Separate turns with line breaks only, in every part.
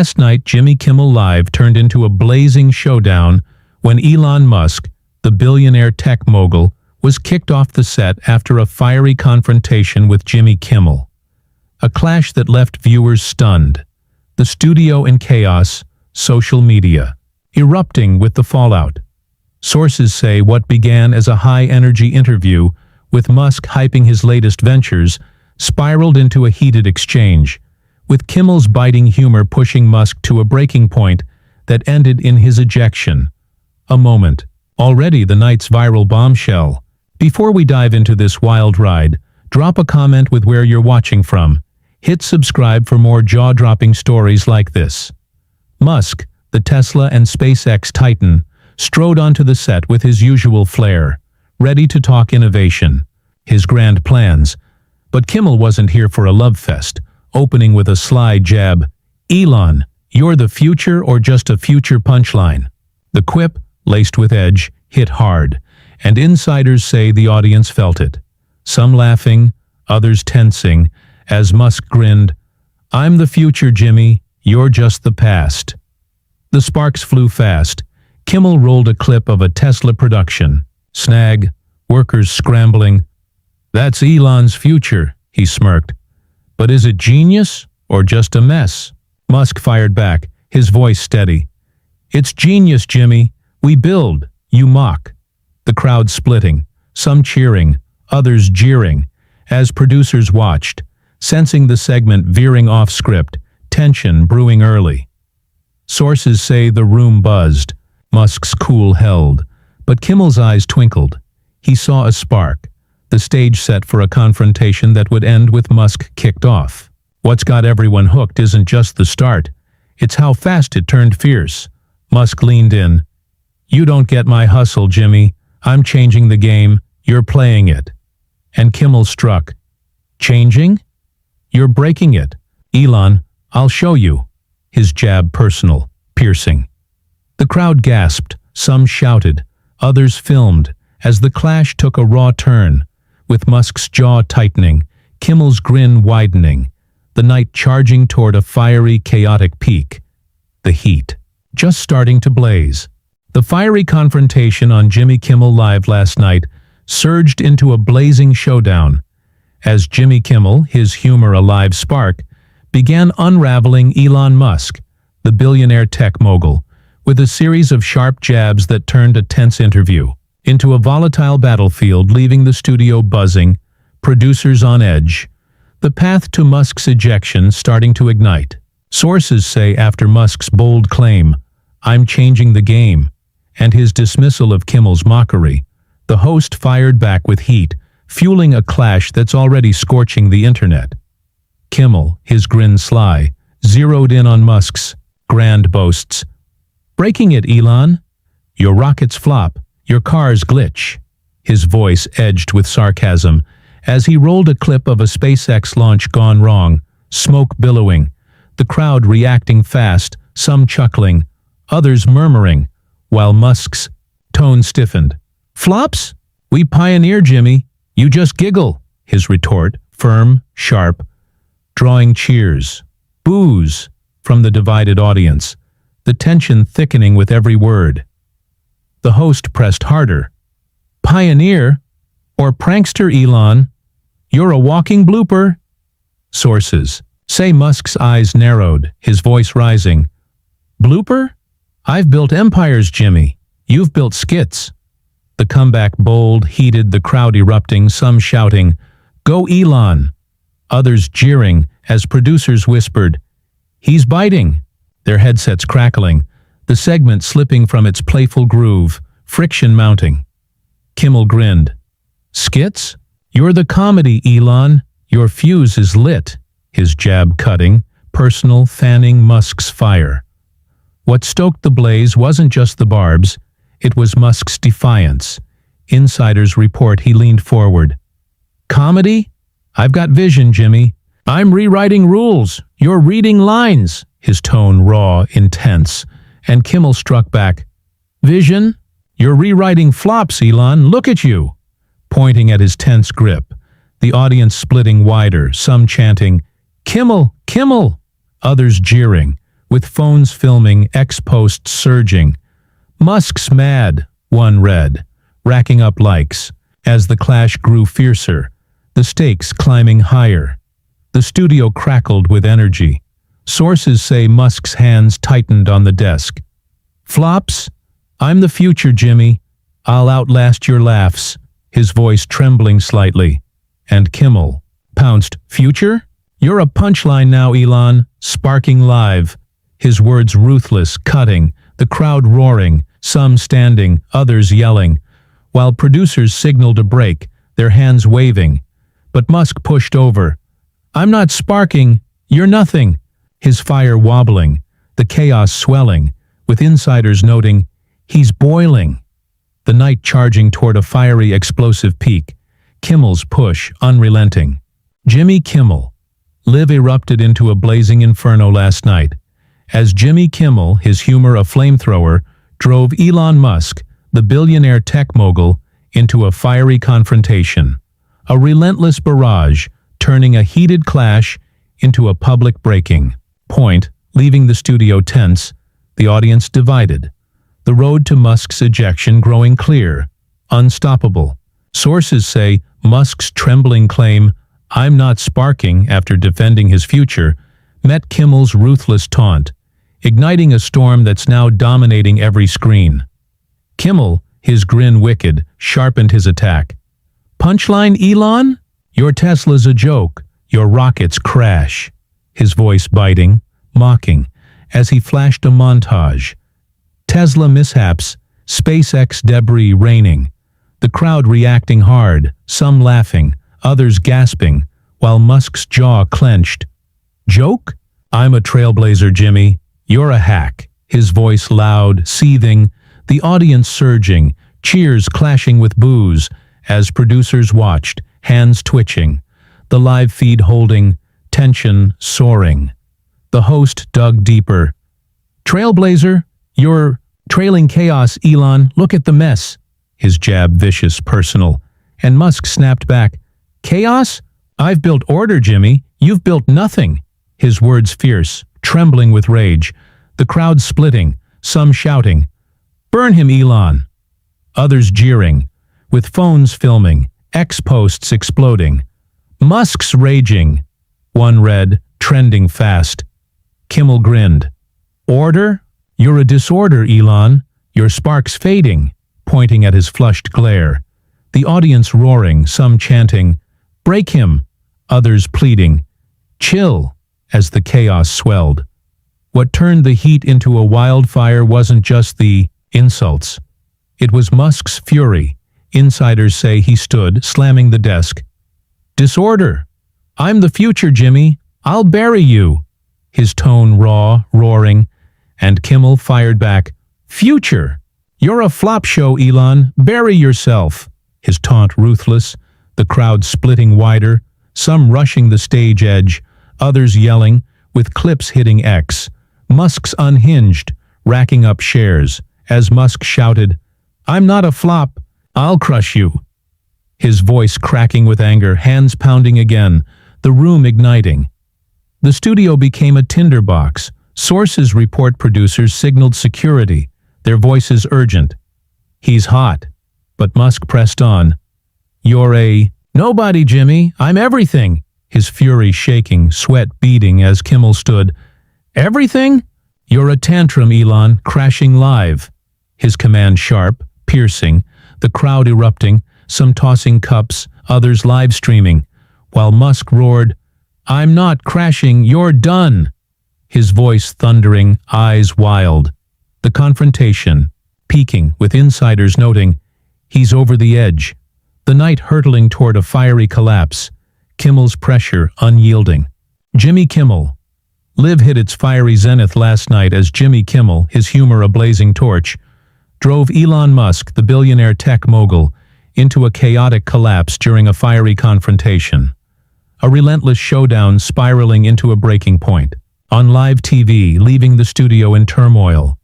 Last night, Jimmy Kimmel Live turned into a blazing showdown when Elon Musk, the billionaire tech mogul, was kicked off the set after a fiery confrontation with Jimmy Kimmel. A clash that left viewers stunned. The studio in chaos, social media erupting with the fallout. Sources say what began as a high-energy interview with Musk hyping his latest ventures spiraled into a heated exchange, with Kimmel's biting humor pushing Musk to a breaking point that ended in his ejection. A moment. Already the night's viral bombshell. Before we dive into this wild ride, drop a comment with where you're watching from. Hit subscribe for more jaw-dropping stories like this. Musk, the Tesla and SpaceX titan, strode onto the set with his usual flair, ready to talk innovation, his grand plans. But Kimmel wasn't here for a love fest, opening with a sly jab. "Elon, you're the future or just a future punchline?" The quip, laced with edge, hit hard, and insiders say the audience felt it. Some laughing, others tensing, as Musk grinned, "I'm the future, Jimmy, you're just the past." The sparks flew fast. Kimmel rolled a clip of a Tesla production. Snag, workers scrambling. "That's Elon's future," he smirked. "But is it genius or just a mess?" Musk fired back, his voice steady. "It's genius, Jimmy. We build, you mock." The crowd splitting, some cheering, others jeering, as producers watched, sensing the segment veering off script, tension brewing early. Sources say the room buzzed. Musk's cool held, but Kimmel's eyes twinkled. He saw a spark, the stage set for a confrontation that would end with Musk kicked off. What's got everyone hooked isn't just the start, it's how fast it turned fierce. Musk leaned in. "You don't get my hustle, Jimmy. I'm changing the game, you're playing it." And Kimmel struck. "Changing? You're breaking it. Elon, I'll show you." His jab personal, piercing. The crowd gasped, some shouted, others filmed, as the clash took a raw turn, with Musk's jaw tightening, Kimmel's grin widening, the night charging toward a fiery, chaotic peak. The heat, just starting to blaze. The fiery confrontation on Jimmy Kimmel Live last night surged into a blazing showdown, as Jimmy Kimmel, his humor a live spark, began unraveling Elon Musk, the billionaire tech mogul, with a series of sharp jabs that turned a tense interview into a volatile battlefield, leaving the studio buzzing, producers on edge, the path to Musk's ejection starting to ignite. Sources say after Musk's bold claim, "I'm changing the game," and his dismissal of Kimmel's mockery, the host fired back with heat, fueling a clash that's already scorching the internet. Kimmel, his grin sly, zeroed in on Musk's grand boasts. "Breaking it, Elon. Your rockets flop, your cars glitch." His voice edged with sarcasm as he rolled a clip of a SpaceX launch gone wrong, smoke billowing, the crowd reacting fast, some chuckling, others murmuring, while Musk's tone stiffened. "Flops? We pioneer, Jimmy. You just giggle." His retort, firm, sharp, drawing cheers, boos from the divided audience, the tension thickening with every word. The host pressed harder. "Pioneer? Or prankster, Elon? You're a walking blooper." Sources say Musk's eyes narrowed, his voice rising. "Blooper? I've built empires, Jimmy. You've built skits." The comeback bold, heated, the crowd erupting, some shouting, "Go Elon!" Others jeering as producers whispered, "He's biting!" Their headsets crackling, the segment slipping from its playful groove, friction mounting. Kimmel grinned. "Skits? You're the comedy, Elon. Your fuse is lit." His jab cutting, personal, fanning Musk's fire. What stoked the blaze wasn't just the barbs, it was Musk's defiance. Insiders report he leaned forward. "Comedy? I've got vision, Jimmy. I'm rewriting rules. You're reading lines." His tone raw, intense, and Kimmel struck back. "Vision? You're rewriting flops, Elon. Look at you." Pointing at his tense grip, the audience splitting wider, some chanting, "Kimmel, Kimmel!" Others jeering, with phones filming, X-posts surging. "Musk's mad," one read, racking up likes. As the clash grew fiercer, the stakes climbing higher. The studio crackled with energy. Sources say Musk's hands tightened on the desk. "Flops? I'm the future, Jimmy. I'll outlast your laughs," his voice trembling slightly. And Kimmel pounced. "Future? You're a punchline now, Elon," sparking live. His words ruthless, cutting, the crowd roaring, some standing, others yelling, while producers signaled a break, their hands waving. But Musk pushed over. "I'm not sparking. You're nothing." His fire wobbling, the chaos swelling, with insiders noting, "He's boiling." The night charging toward a fiery, explosive peak. Kimmel's push, unrelenting. Jimmy Kimmel. Live erupted into a blazing inferno last night. As Jimmy Kimmel, his humor a flamethrower, drove Elon Musk, the billionaire tech mogul, into a fiery confrontation. A relentless barrage, turning a heated clash into a public breaking point, leaving the studio tense, the audience divided. The road to Musk's ejection growing clear, unstoppable. Sources say Musk's trembling claim, "I'm not sparking," after defending his future, met Kimmel's ruthless taunt, igniting a storm that's now dominating every screen. Kimmel, his grin wicked, sharpened his attack. "Punchline, Elon? Your Tesla's a joke. Your rockets crash." His voice biting, mocking, as he flashed a montage. Tesla mishaps, SpaceX debris raining. The crowd reacting hard, some laughing, others gasping, while Musk's jaw clenched. "Joke? I'm a trailblazer, Jimmy. You're a hack." His voice loud, seething, the audience surging, cheers clashing with boos, as producers watched, hands twitching, the live feed holding, tension soaring. The host dug deeper. "Trailblazer? You're trailing chaos, Elon. Look at the mess." His jab vicious, personal. And Musk snapped back. "Chaos? I've built order, Jimmy. You've built nothing." His words fierce, trembling with rage. The crowd splitting, some shouting, "Burn him, Elon!" Others jeering, with phones filming, X-posts exploding. "Musk's raging," one read, trending fast. Kimmel grinned. "Order? You're a disorder, Elon. Your spark's fading," pointing at his flushed glare. The audience roaring, some chanting, "Break him!" Others pleading, "Chill," as the chaos swelled. What turned the heat into a wildfire wasn't just the insults. It was Musk's fury. Insiders say he stood, slamming the desk. "Disorder! I'm the future, Jimmy. I'll bury you." His tone raw, roaring, and Kimmel fired back, "Future! You're a flop show, Elon. Bury yourself." His taunt ruthless, the crowd splitting wider, some rushing the stage edge, others yelling, with clips hitting X. Musk's unhinged, racking up shares, as Musk shouted, "I'm not a flop. I'll crush you." His voice cracking with anger, hands pounding again, the room igniting. The studio became a tinderbox. Sources report producers signaled security, their voices urgent. "He's hot." But Musk pressed on. "You're a nobody, Jimmy. I'm everything." His fury shaking, sweat beading as Kimmel stood. "Everything? You're a tantrum, Elon, crashing live." His command sharp, piercing, the crowd erupting, some tossing cups, others live streaming, while Musk roared, "I'm not crashing, you're done." His voice thundering, eyes wild. The confrontation, peaking, with insiders noting, he's over the edge. The night hurtling toward a fiery collapse. Kimmel's pressure unyielding. Jimmy Kimmel. Live hit its fiery zenith last night as Jimmy Kimmel, his humor a blazing torch, drove Elon Musk, the billionaire tech mogul, into a chaotic collapse during a fiery confrontation. A relentless showdown spiraling into a breaking point. On live TV, leaving the studio in turmoil.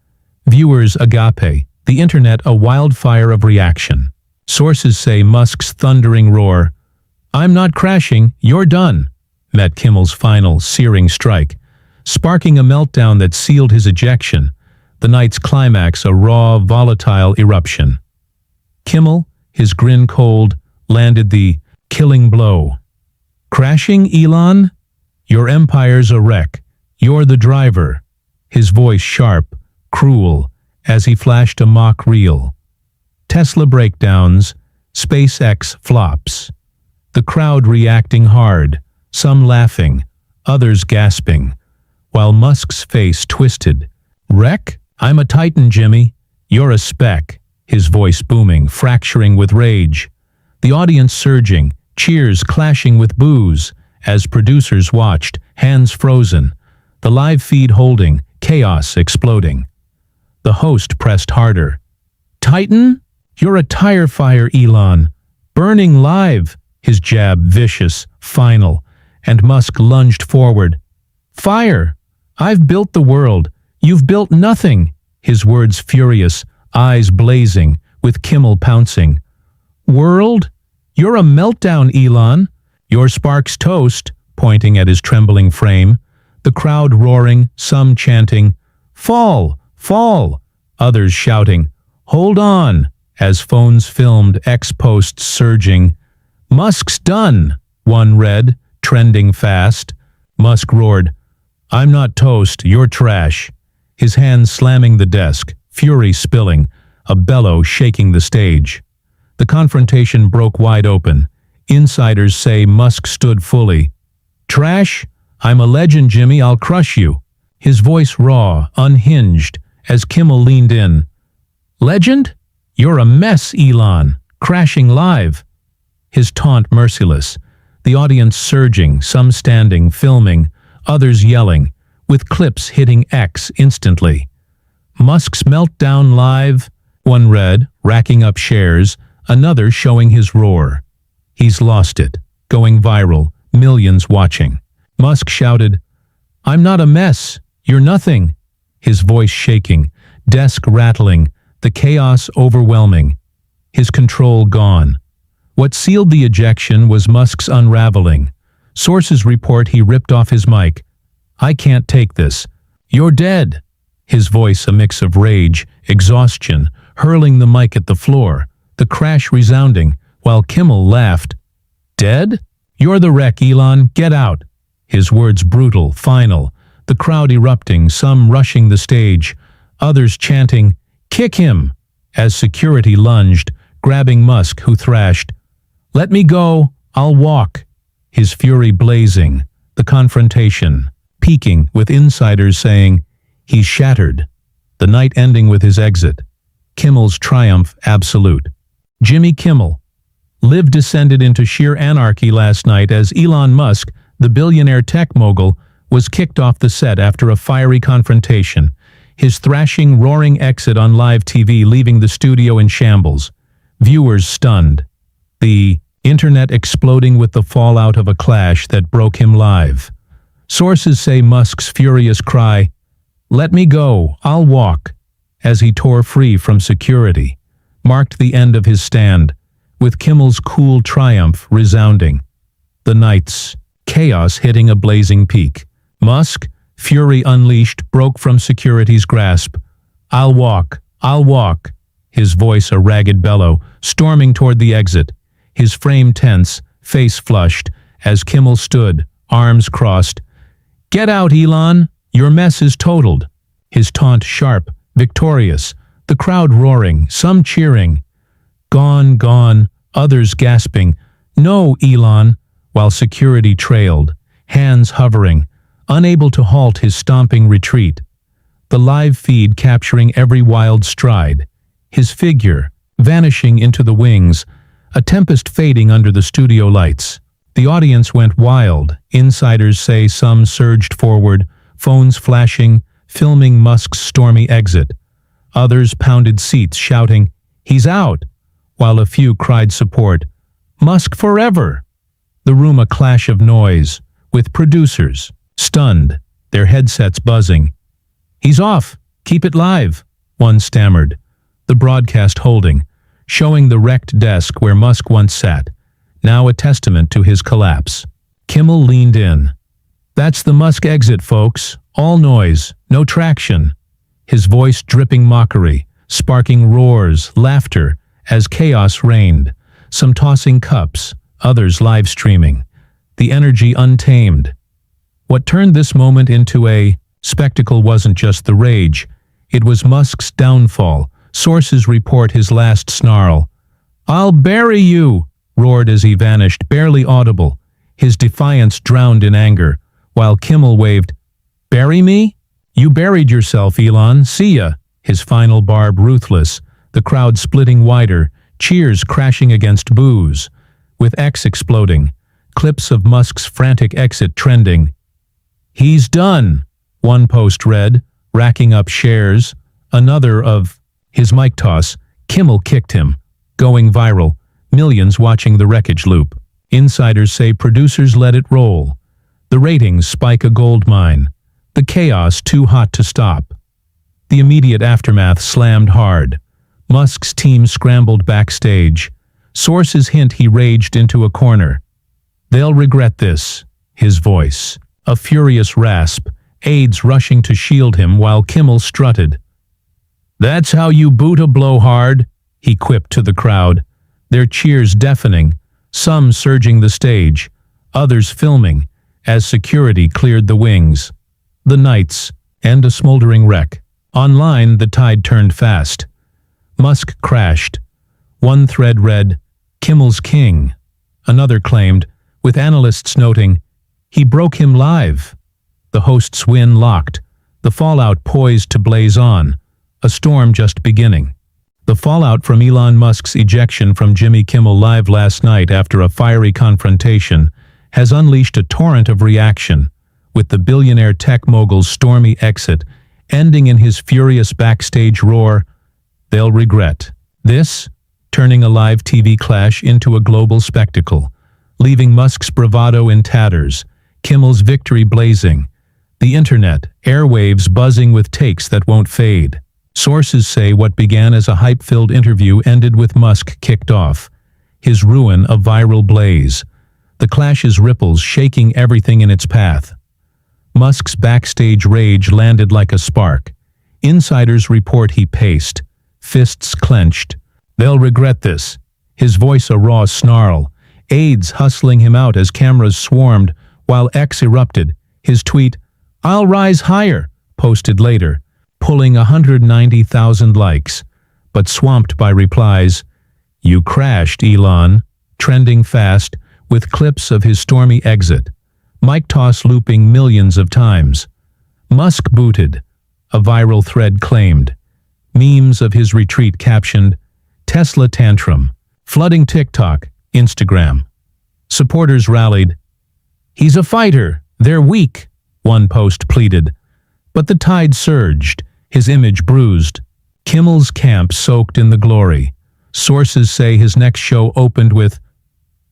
Viewers agape, the internet a wildfire of reaction. Sources say Musk's thundering roar, "I'm not crashing, you're done," met Kimmel's final, searing strike. sparking a meltdown that sealed his ejection, the night's climax a raw, volatile eruption. Kimmel, his grin cold, landed the killing blow. "Crashing, Elon? Your empire's a wreck. You're the driver." His voice sharp, cruel, as he flashed a mock reel. Tesla breakdowns, SpaceX flops. The crowd reacting hard, some laughing, others gasping, while Musk's face twisted. "Wreck? I'm a titan, Jimmy. You're a speck." His voice booming, fracturing with rage. The audience surging, cheers clashing with boos, as producers watched, hands frozen, the live feed holding, chaos exploding. The host pressed harder. "Titan? You're a tire fire, Elon. Burning live." His jab vicious, final, and Musk lunged forward. "Fire! I've built the world. You've built nothing." His words furious, eyes blazing, with Kimmel pouncing. "World? You're a meltdown, Elon. Your sparks toast," pointing at his trembling frame. The crowd roaring, some chanting, "Fall! Fall!" Others shouting, "Hold on!" as phones filmed X-posts surging. "Musk's done," one read, trending fast. Musk roared, "I'm not toast, you're trash." His hands slamming the desk, fury spilling, a bellow shaking the stage. The confrontation broke wide open. Insiders say Musk stood fully. "Trash? I'm a legend, Jimmy, I'll crush you." His voice raw, unhinged, as Kimmel leaned in. "Legend? You're a mess, Elon, crashing live." His taunt merciless, the audience surging, some standing, filming, others yelling, with clips hitting X instantly. "Musk's meltdown live," one read, racking up shares, another showing his roar. "He's lost it," going viral, millions watching. Musk shouted, "I'm not a mess, you're nothing." His voice shaking, desk rattling, the chaos overwhelming. His control gone. What sealed the ejection was Musk's unraveling. Sources report he ripped off his mic. "I can't take this. You're dead." His voice a mix of rage, exhaustion, hurling the mic at the floor, the crash resounding, while Kimmel laughed. "Dead? You're the wreck, Elon, get out." His words brutal, final, the crowd erupting, some rushing the stage, others chanting, "Kick him!" as security lunged, grabbing Musk, who thrashed, "Let me go, I'll walk." His fury blazing, the confrontation, peaking with insiders saying, "He's shattered." The night ending with his exit. Kimmel's triumph absolute. Jimmy Kimmel. Live descended into sheer anarchy last night as Elon Musk, the billionaire tech mogul, was kicked off the set after a fiery confrontation, his thrashing, roaring exit on live TV leaving the studio in shambles. Viewers stunned. The internet exploding with the fallout of a clash that broke him live. Sources say Musk's furious cry, "Let me go, I'll walk," as he tore free from security, marked the end of his stand, with Kimmel's cool triumph resounding. The night's chaos hitting a blazing peak. Musk, fury unleashed, broke from security's grasp. I'll walk," his voice a ragged bellow, storming toward the exit, his frame tense, face flushed, as Kimmel stood, arms crossed. "Get out, Elon! Your mess is totaled." His taunt sharp, victorious, the crowd roaring, some cheering. "Gone, gone," others gasping, "No, Elon," while security trailed, hands hovering, unable to halt his stomping retreat. The live feed capturing every wild stride, his figure vanishing into the wings, a tempest fading under the studio lights. The audience went wild. Insiders say some surged forward, phones flashing, filming Musk's stormy exit. Others pounded seats shouting, "He's out," while a few cried support, "Musk forever." The room a clash of noise, with producers, stunned, their headsets buzzing. "He's off, keep it live," one stammered, the broadcast holding, showing the wrecked desk where Musk once sat, now a testament to his collapse. Kimmel leaned in. "That's the Musk exit, folks. All noise, no traction. His voice dripping mockery, sparking roars, laughter, as chaos reigned, some tossing cups, others live streaming. The energy untamed. What turned this moment into a spectacle wasn't just the rage. It was Musk's downfall. Sources report his last snarl. "I'll bury you!" roared as he vanished, barely audible, his defiance drowned in anger, while Kimmel waved, "Bury me? You buried yourself, Elon. See ya!" His final barb ruthless, the crowd splitting wider, cheers crashing against boos, with X exploding, clips of Musk's frantic exit trending. "He's done," one post read, racking up shares, another of his mic toss, "Kimmel kicked him," going viral, millions watching the wreckage loop. Insiders say producers let it roll. The ratings spike a gold mine. The chaos too hot to stop. The immediate aftermath slammed hard. Musk's team scrambled backstage. Sources hint he raged into a corner. "They'll regret this," his voice, a furious rasp, aides rushing to shield him while Kimmel strutted. "That's how you boot a blowhard," he quipped to the crowd, their cheers deafening, some surging the stage, others filming, as security cleared the wings. The nights, and a smoldering wreck. Online, the tide turned fast. Musk crashed. One thread read, "Kimmel's king." Another claimed, with analysts noting, "He broke him live." The host's win locked, the fallout poised to blaze on, a storm just beginning. The fallout from Elon Musk's ejection from Jimmy Kimmel Live last night after a fiery confrontation has unleashed a torrent of reaction, with the billionaire tech mogul's stormy exit ending in his furious backstage roar, "They'll regret this," turning a live TV clash into a global spectacle, leaving Musk's bravado in tatters, Kimmel's victory blazing, the internet, airwaves buzzing with takes that won't fade. Sources say what began as a hype-filled interview ended with Musk kicked off, his ruin a viral blaze, the clash's ripples shaking everything in its path. Musk's backstage rage landed like a spark. Insiders report he paced, fists clenched. "They'll regret this," his voice a raw snarl, aides hustling him out as cameras swarmed, while X erupted, his tweet, "I'll rise higher," posted later, pulling 190,000 likes, but swamped by replies, "You crashed, Elon," trending fast, with clips of his stormy exit, mic toss looping millions of times. "Musk booted," a viral thread claimed. Memes of his retreat captioned, "Tesla tantrum," flooding TikTok, Instagram. Supporters rallied. "He's a fighter, they're weak," one post pleaded. But the tide surged, his image bruised. Kimmel's camp soaked in the glory. Sources say his next show opened with,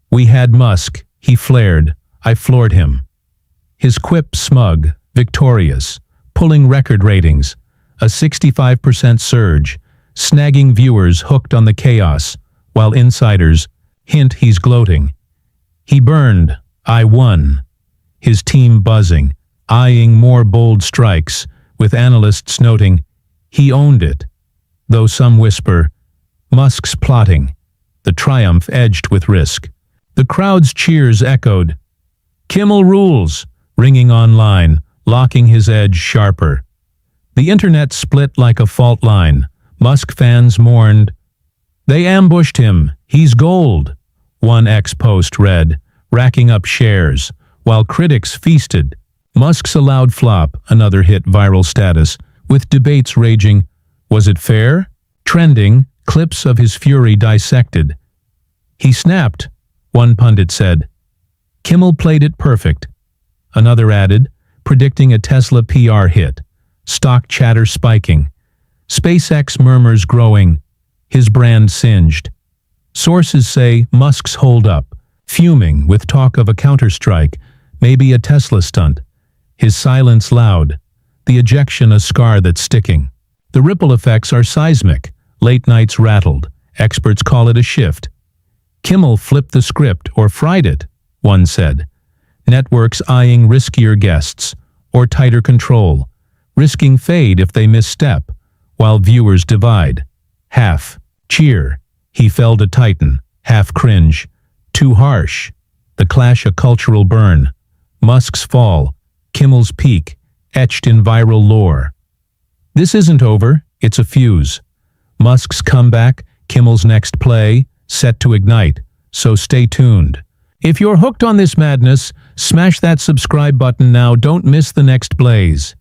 "We had Musk, he flared, I floored him." His quip smug, victorious, pulling record ratings, a 65% surge, snagging viewers hooked on the chaos, while insiders hint he's gloating. "He burned, I won." His team buzzing, eyeing more bold strikes, with analysts noting, "He owned it." Though some whisper, "Musk's plotting," the triumph edged with risk. The crowd's cheers echoed, "Kimmel rules," ringing online, locking his edge sharper. The internet split like a fault line. Musk fans mourned, "They ambushed him, he's gold," one X post read, racking up shares, while critics feasted. Musk's allowed flop, another hit viral status, with debates raging, was it fair? Trending, clips of his fury dissected. "He snapped," one pundit said. "Kimmel played it perfect," another added, predicting a Tesla PR hit. Stock chatter spiking. SpaceX murmurs growing, his brand singed. Sources say Musk's hold up, fuming with talk of a counterstrike, maybe a Tesla stunt. His silence loud, the ejection a scar that's sticking. The ripple effects are seismic, late nights rattled, experts call it a shift. Kimmel flipped the script or fried it, one said. Networks eyeing riskier guests, or tighter control, risking fade if they misstep, while viewers divide. Half cheer, he felled a titan. Half cringe, too harsh. The clash a cultural burn. Musk's fall, Kimmel's peak, etched in viral lore. This isn't over, it's a fuse. Musk's comeback, Kimmel's next play, set to ignite, so stay tuned. If you're hooked on this madness, smash that subscribe button now, don't miss the next blaze.